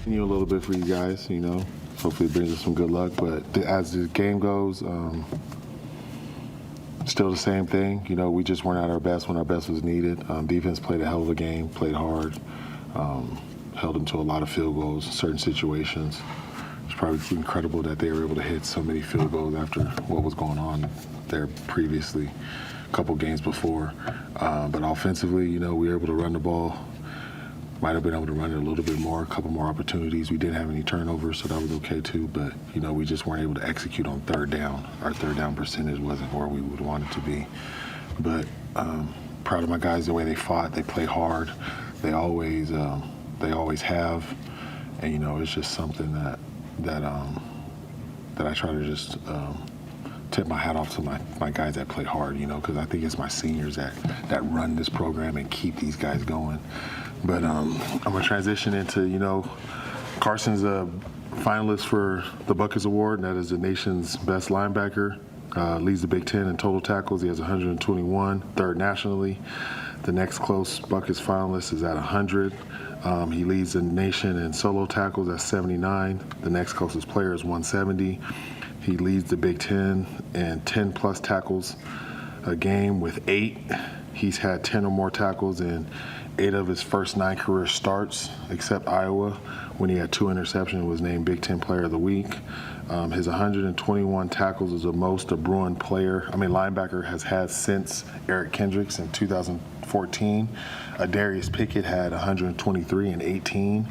continue a little bit for you guys, you know. Hopefully it brings us some good luck. But as the game goes, still the same thing. You know, we just weren't at our best when our best was needed. Defense played a hell of a game, played hard, held them to a lot of field goals in certain situations. It's probably incredible that they were able to hit so many field goals after what was going on there previously, a couple games before. But offensively, you know, we were able to run the ball. Might have been able to run it a little bit more, a couple more opportunities. We didn't have any turnovers, so that was okay too. But, you know, we just weren't able to execute on third down. Our third down percentage wasn't where we would want it to be. But proud of my guys, the way they fought. They play hard. They always have. And, you know, it's just something that I try to just tip my hat off to my guys that play hard, you know, because I think it's my seniors that run this program and keep these guys going. But I'm going to transition into, you know, Carson's a finalist for the Buckets Award, and that is the nation's best linebacker. Leads the Big Ten in total tackles. He has 121, third nationally. The next close Buckets finalist is at 100. He leads the nation in solo tackles at 79. The next closest player is 170. He leads the Big Ten in 10-plus tackles a game with 8. He's had 10 or more tackles in 8 of his first 9 career starts, except Iowa, when he had 2 interceptions and was named Big Ten Player of the Week. His 121 tackles is the most a Bruin linebacker has had since Eric Kendricks in 2014. Darius Pickett had 123 and 18.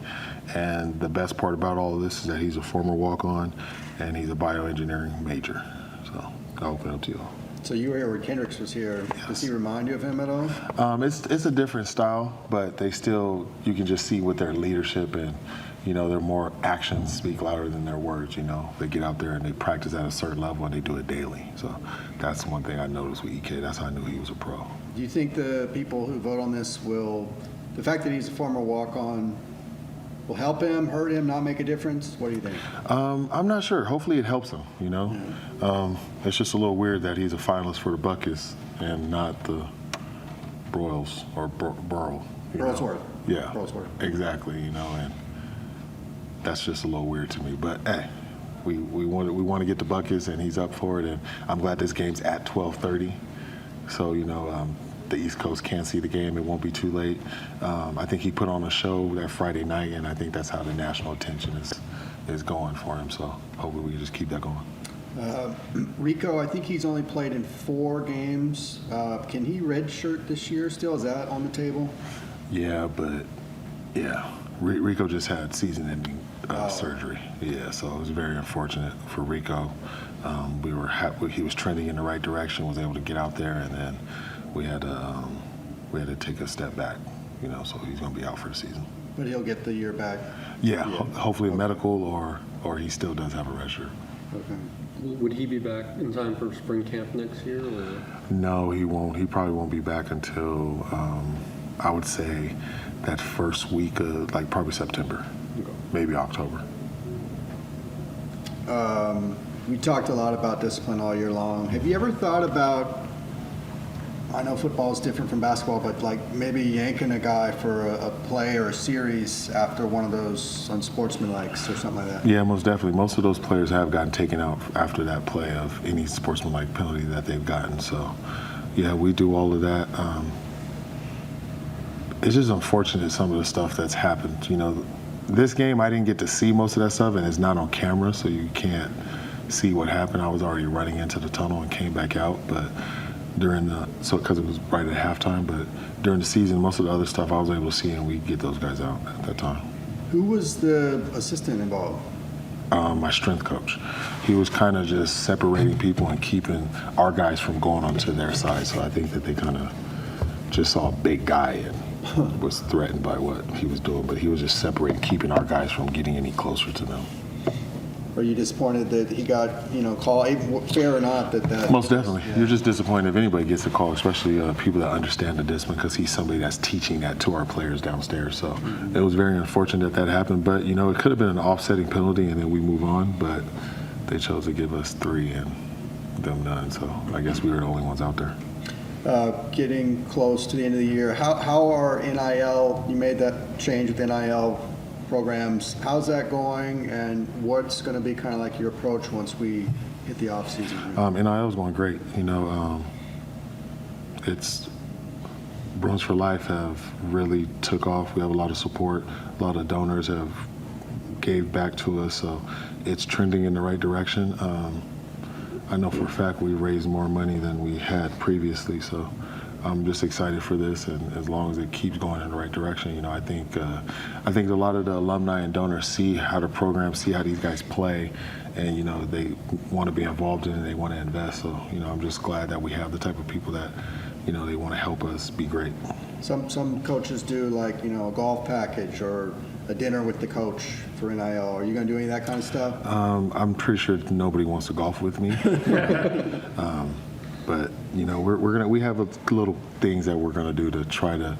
And the best part about all of this is that he's a former walk-on and he's a bioengineering major. So I'll open it up to you all. So you were here when Kendricks was here. Yes. Does he remind you of him at all? It's a different style, but they still, you can just see with their leadership and, you know, their more actions speak louder than their words, you know. They get out there and they practice at a certain level and they do it daily. So that's one thing I noticed with EK. That's how I knew he was a pro. Do you think the people who vote on this the fact that he's a former walk-on, will help him, hurt him, not make a difference? What do you think? I'm not sure. Hopefully it helps him, you know. Yeah. It's just a little weird that he's a finalist for the Buckets and not the Broyles or Burl. Burlsworth. Yeah, Burlsworth. Exactly, you know, and that's just a little weird to me. But, hey, we want to get the Buckets, and he's up for it, and I'm glad this game's at 12:30. So, you know, the East Coast can't see the game. It won't be too late. I think he put on a show that Friday night, and I think that's how the national attention is going for him. So hopefully we can just keep that going. Rico, I think he's only played in 4 games. Can he redshirt this year still? Is that on the table? Yeah, but Rico just had season-ending surgery. Yeah, so it was very unfortunate for Rico. We were happy he was trending in the right direction, was able to get out there, and then we had to take a step back, you know, so he's going to be out for the season. But he'll get the year back? Yeah. Hopefully medical or he still does have a red shirt. Okay. Would he be back in time for spring camp next year? Or? No, he won't. He probably won't be back until, I would say, that first week of, probably September, maybe October. We talked a lot about discipline all year long. Have you ever thought about, I know football is different from basketball, but maybe yanking a guy for a play or a series after one of those unsportsmanlikes or something like that? Yeah, most definitely. Most of those players have gotten taken out after that play of any sportsmanlike penalty that they've gotten. So, yeah, we do all of that. It's just unfortunate some of the stuff that's happened. You know, this game I didn't get to see most of that stuff, and it's not on camera, so you can't see what happened. I was already running into the tunnel and came back out, but because it was right at halftime, but during the season, most of the other stuff I was able to see, and we get those guys out at that time. Who was the assistant involved? My strength coach. He was kind of just separating people and keeping our guys from going onto their side, so I think that they kind of just saw a big guy and was threatened by what he was doing, but he was just separating, keeping our guys from getting any closer to them. Are you disappointed that he got, called, fair or not? That Most definitely. Yeah. You're just disappointed if anybody gets a call, especially people that understand the discipline, because he's somebody that's teaching that to our players downstairs. So It was very unfortunate that happened. But, it could have been an offsetting penalty and then we move on. But they chose to give us 3 and them none. So I guess we were the only ones out there. Getting close to the end of the year, how are NIL, you made that change with NIL programs. How's that going, and what's going to be kind of like your approach once we hit the off season? NIL is going great. It's Bruins for Life have really took off. We have a lot of support. A lot of donors have gave back to us, so it's trending in the right direction. I know for a fact we raised more money than we had previously, so I'm just excited for this, and as long as it keeps going in the right direction, I think a lot of the alumni and donors see how the program, see how these guys play, and they want to be involved in it, they want to invest. So I'm just glad that we have the type of people that they want to help us be great. Some coaches do like a golf package or a dinner with the coach for NIL. Are you going to do any of that kind of stuff? I'm pretty sure nobody wants to golf with me. But we have little things that we're gonna do to try to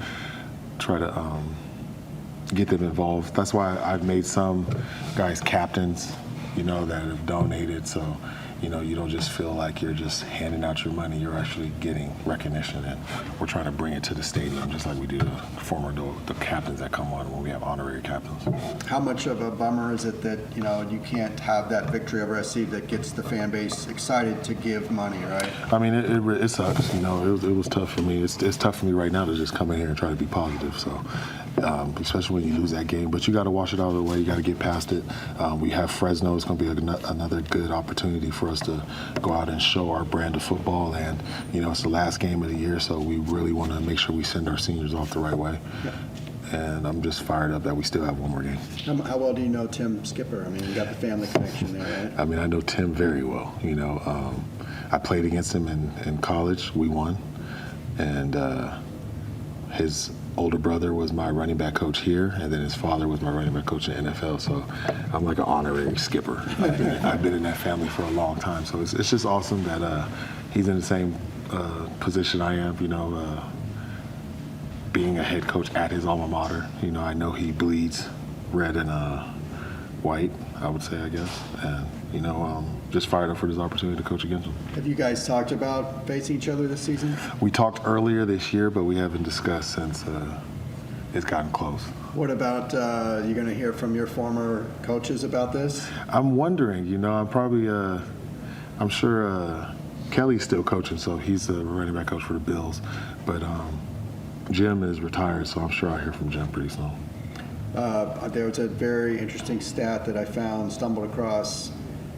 get them involved. That's why I've made some guys captains, that have donated. So you don't just feel like you're just handing out your money. You're actually getting recognition, and we're trying to bring it to the stadium, just like we do the captains that come on when we have honorary captains. How much of a bummer is it that you can't have that victory over SC that gets the fan base excited to give money, right? I mean, it sucks. It was tough for me. It's tough for me right now to just come in here and try to be positive. So, especially when you lose that game, but you got to wash it out of the way. You got to get past it. We have Fresno. It's going to be another good opportunity for us to go out and show our brand of football. And it's the last game of the year, so we really want to make sure we send our seniors off the right way. Yeah. And I'm just fired up that we still have one more game. How well do you know Tim Skipper? I mean, you got the family connection there, right? I mean, I know Tim very well. I played against him in college. We won. And his older brother was my running back coach here, and then his father was my running back coach in the NFL. So I'm like an honorary skipper. I've been in that family for a long time. So it's just awesome that he's in the same position I am, being a head coach at his alma mater. I know he bleeds red and white, I would say, I guess. And, just fired up for this opportunity to coach against him. Have you guys talked about facing each other this season? We talked earlier this year, but we haven't discussed since it's gotten close. What about, you going to hear from your former coaches about this? I'm wondering, I'm sure Kelly's still coaching, so he's the running back coach for the Bills. But Jim is retired, so I'm sure I'll hear from Jim pretty soon. There was a very interesting stat that I stumbled across.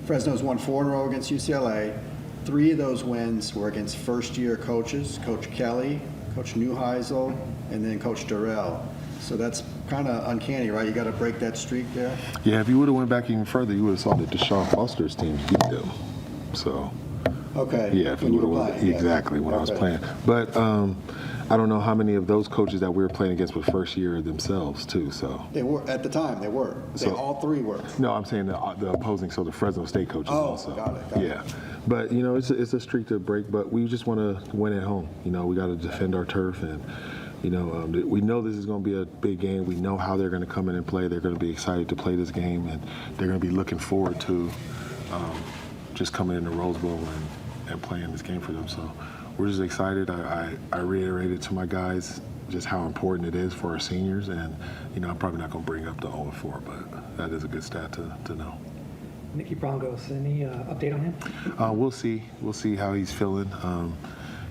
Fresno's won 4 in a row against UCLA. 3 of those wins were against first-year coaches, Coach Kelly, Coach Neuheisel, and then Coach Durrell. So that's kind of uncanny, right? You got to break that streak there. Yeah, if you would have went back even further, you would have saw that DeShaun Foster's team beat them. So, okay. Yeah, if you would have went exactly when I was playing. But I don't know how many of those coaches that we were playing against were first year themselves too. So they were at the time. They were. All 3 were. No, I'm saying the opposing. So the Fresno State coaches also. Got it. Yeah, but it's a streak to break. But we just want to win at home. We got to defend our turf, and we know this is going to be a big game. We know how they're going to come in and play. They're going to be excited to play this game, and they're going to be looking forward to just coming into Rose Bowl and playing this game for them. So we're just excited. I reiterated to my guys just how important it is for our seniors, and I'm probably not going to bring up the 0-4, but that is a good stat to know. Nicky Brongos, any update on him? We'll see how he's feeling.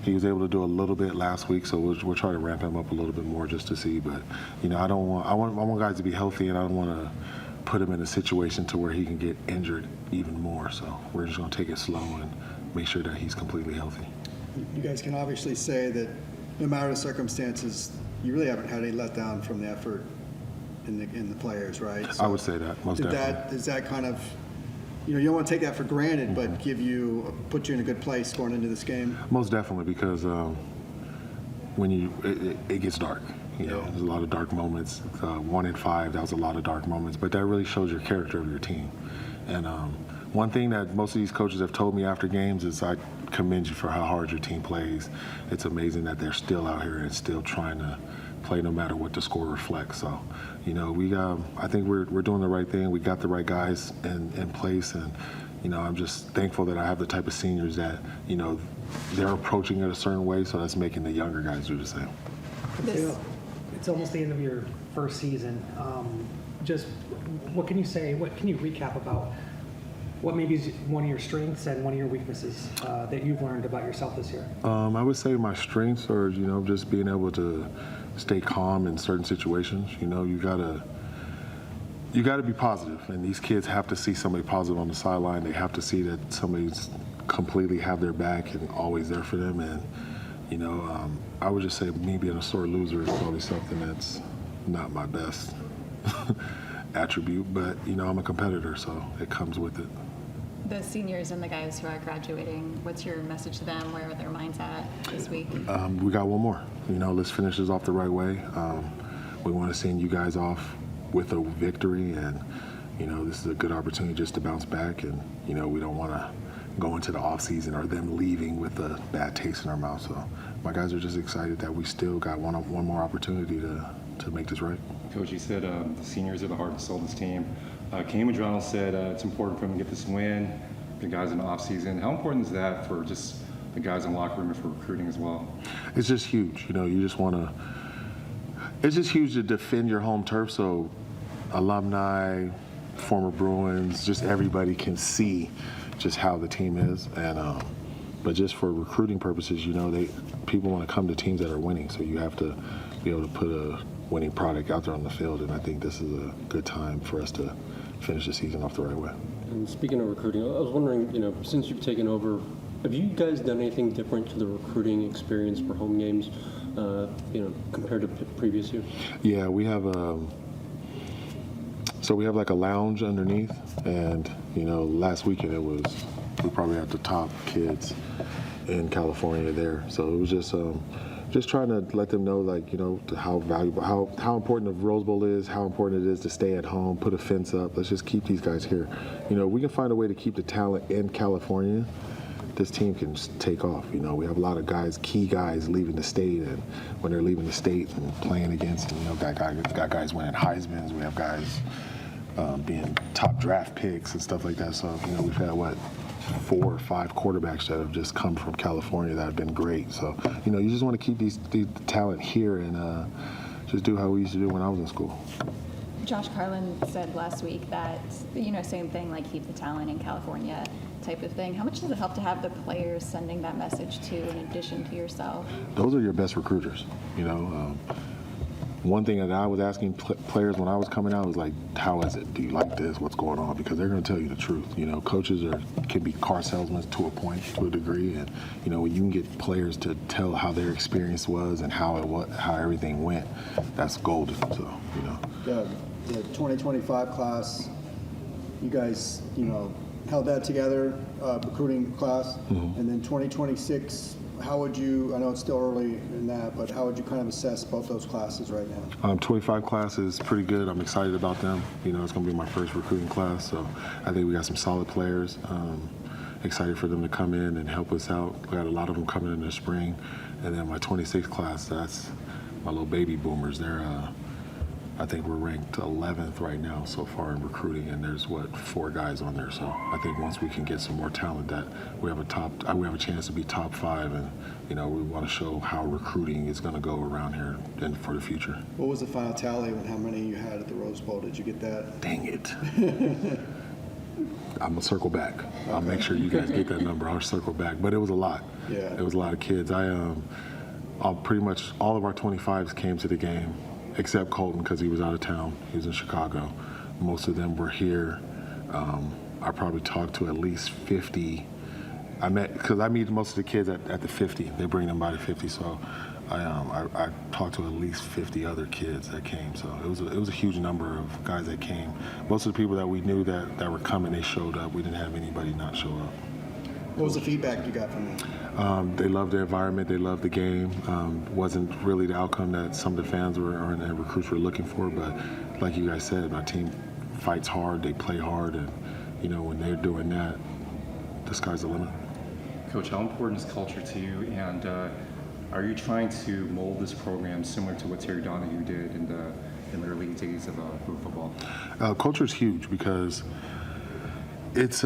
He was able to do a little bit last week, so we'll try to ramp him up a little bit more just to see. But I want guys to be healthy, and I don't want to put him in a situation to where he can get injured even more. So we're just going to take it slow and make sure that he's completely healthy. You guys can obviously say that no matter the circumstances, you really haven't had any letdown from the effort in the players, right? So I would say that, most definitely. Is that kind of, you don't want to take that for granted, but put you in a good place going into this game? Most definitely, because when it gets dark. There's a lot of dark moments. 1 in 5, that was a lot of dark moments, but that really shows your character of your team. And one thing that most of these coaches have told me after games is I commend you for how hard your team plays. It's amazing that they're still out here and still trying to play no matter what the score reflects. So, I think we're doing the right thing. We got the right guys in place, and I'm just thankful that I have the type of seniors that they're approaching it a certain way, so that's making the younger guys do the same. It's almost the end of your first season. just what can you say? What can you recap about what maybe is one of your strengths and one of your weaknesses that you've learned about yourself this year? I would say my strengths are, just being able to stay calm in certain situations. You gotta be positive, and these kids have to see somebody positive on the sideline. They have to see that somebody's completely have their back and always there for them. And I would just say me being a sore loser is probably something that's not my best attribute, but I'm a competitor, so it comes with it. The seniors and the guys who are graduating, what's your message to them? Where are their minds at this week? We got one more. Let's finish this off the right way. We want to send you guys off with a victory, and this is a good opportunity just to bounce back, and we don't want to go into the off season or them leaving with a bad taste in our mouth. So my guys are just excited that we still got one more opportunity to make this right. Coach, you said the seniors are the heart and soul of this team. Cam Adriano said it's important for him to get this win, the guys in the off season. How important is that for just the guys in the locker room and for recruiting as well? It's just huge. You just want to. It's just huge to defend your home turf, so alumni, former Bruins, just everybody can see just how the team is. And but just for recruiting purposes, people want to come to teams that are winning, so you have to be able to put a winning product out there on the field. And I think this is a good time for us to finish the season off the right way. And speaking of recruiting, I was wondering, since you've taken over, have you guys done anything different to the recruiting experience for home games, compared to previous years? Yeah, we have we have like a lounge underneath, and last weekend we probably had the top kids in California there. So it was just trying to let them know, how valuable, how important the Rose Bowl is, how important it is to stay at home, put a fence up. Let's just keep these guys here. We can find a way to keep the talent in California. This team can take off. We have a lot of guys, key guys, leaving the state, and when they're leaving the state and playing against, got guys winning Heismans. We have guys being top draft picks and stuff like that. So we've had 4 or 5 quarterbacks that have just come from California that have been great. So you just want to keep these talent here and just do how we used to do when I was in school. Josh Carlin said last week that, same thing, like keep the talent in California type of thing. How much does it help to have the players sending that message to, in addition to yourself? Those are your best recruiters. One thing that I was asking players when I was coming out was like, how is it? Do you like this? What's going on? Because they're going to tell you the truth. Coaches can be car salesmen to a point, to a degree, and when you can get players to tell how their experience was and how everything went, that's golden. So The 2025 class, you guys, held that together, recruiting class, and then 2026. How would you, I know it's still early in that, but how would you kind of assess both those classes right now? 25 class is pretty good. I'm excited about them. It's going to be my first recruiting class, so I think we got some solid players. Excited for them to come in and help us out. We got a lot of them coming in the spring. And then my 26 class, that's my little baby boomers. I think we're ranked 11th right now so far in recruiting, and there's 4 guys on there. So I think once we can get some more talent, that we have a chance to be top 5, and we want to show how recruiting is going to go around here and for the future. What was the final tally on how many you had at the Rose Bowl? Did you get that? Dang it. I'm gonna circle back. Okay. I'll make sure you guys get that number. I'll circle back. But it was a lot. Yeah. It was a lot of kids. Pretty much all of our 25s came to the game, except Colton because he was out of town. He was in Chicago. Most of them were here. I probably talked to at least 50. Because I meet most of the kids at the 50. They bring them by the 50. So I talked to at least 50 other kids that came. So it was a huge number of guys that came. Most of the people that we knew that were coming, they showed up. We didn't have anybody not show up. What was the feedback you got from them? They loved the environment. They loved the game. Wasn't really the outcome that some of the fans and recruits were looking for. But like you guys said, my team fights hard. They play hard. And, when they're doing that, the sky's the limit. Coach, how important is culture to you? And are you trying to mold this program similar to what Terry Donahue did in the early days of football? Culture is huge because it's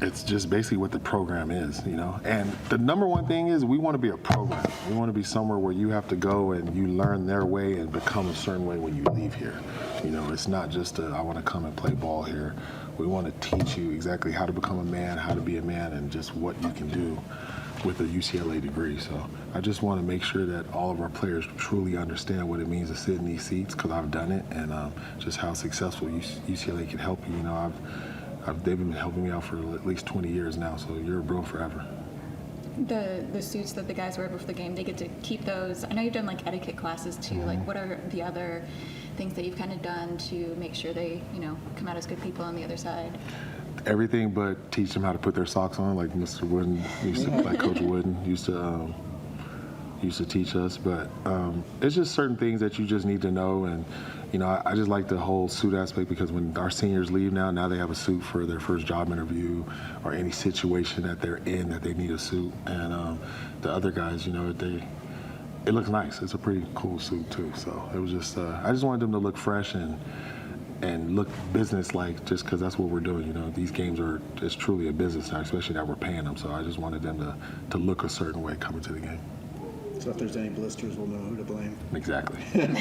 it's just basically what the program is, you know. And the number one thing is we want to be a program. We want to be somewhere where you have to go and you learn their way and become a certain way when you leave here. You know, it's not just I want to come and play ball here. We want to teach you exactly how to become a man, how to be a man, and just what you can do with a UCLA degree. So I just want to make sure that all of our players truly understand what it means to sit in these seats, because I've done it, and just how successful UCLA can help you. You know, they've been helping me out for at least 20 years now, so you're a bro forever. The suits that the guys wear before the game, they get to keep those. I know you've done like etiquette classes too. Like, what are the other things that you've kind of done to make sure they, you know, come out as good people on the other side? Everything but teach them how to put their socks on, like Mr. Wooden like Coach Wooden used to teach us. But it's just certain things that you just need to know. And you know, I just like the whole suit aspect, because when our seniors leave now they have a suit for their first job interview or any situation that they're in that they need a suit. And the other guys, you know, it looks nice. It's a pretty cool suit too. So it was just I just wanted them to look fresh and look business-like, just because that's what we're doing. You know, these games it's truly a business now, especially that we're paying them. So I just wanted them to look a certain way coming to the game. So if there's any blisters, we'll know who to blame. Exactly. Thank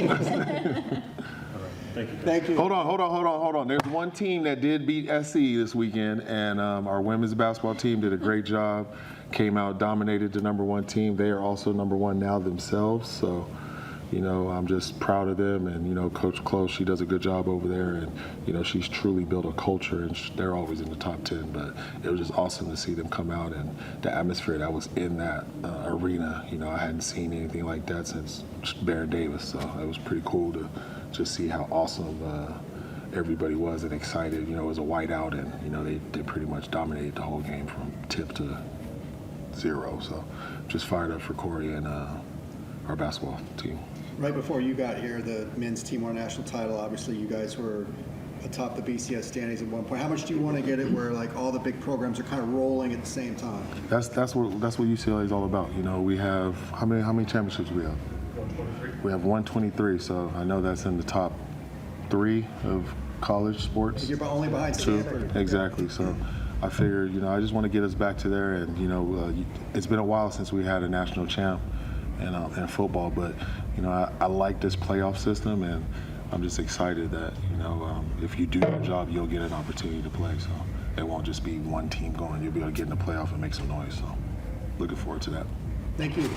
you. Thank you. Hold on. There's one team that did beat SC this weekend, and our women's basketball team did a great job. Came out, dominated the #1 team. They are also #1 now themselves. So, you know, I'm just proud of them. And, you know, Coach Close, she does a good job over there. And, you know, she's truly built a culture, and they're always in the top 10. But it was just awesome to see them come out, and the atmosphere that was in that arena. You know, I hadn't seen anything like that since Baron Davis. So it was pretty cool to just see how awesome everybody was and excited. You know, it was a whiteout, and, you know, they pretty much dominated the whole game from tip to 0. So just fired up for Corey and our basketball team. Right before you got here, the men's team won a national title. Obviously, you guys were atop the BCS standings at one point. How much do you want to get it where like all the big programs are kind of rolling at the same time? That's what UCLA is all about. You know, we have how many championships we have? 123. We have 123. So I know that's in the top 3 of college sports. You're only behind Stanford. Exactly. So I figured, you know, I just want to get us back to there. And, you know, it's been a while since we had a national champ in football. But, you know, I like this playoff system, and I'm just excited that, you know, if you do your job, you'll get an opportunity to play. So it won't just be one team going. You'll be able to get in the playoff and make some noise. So looking forward to that. Thank you.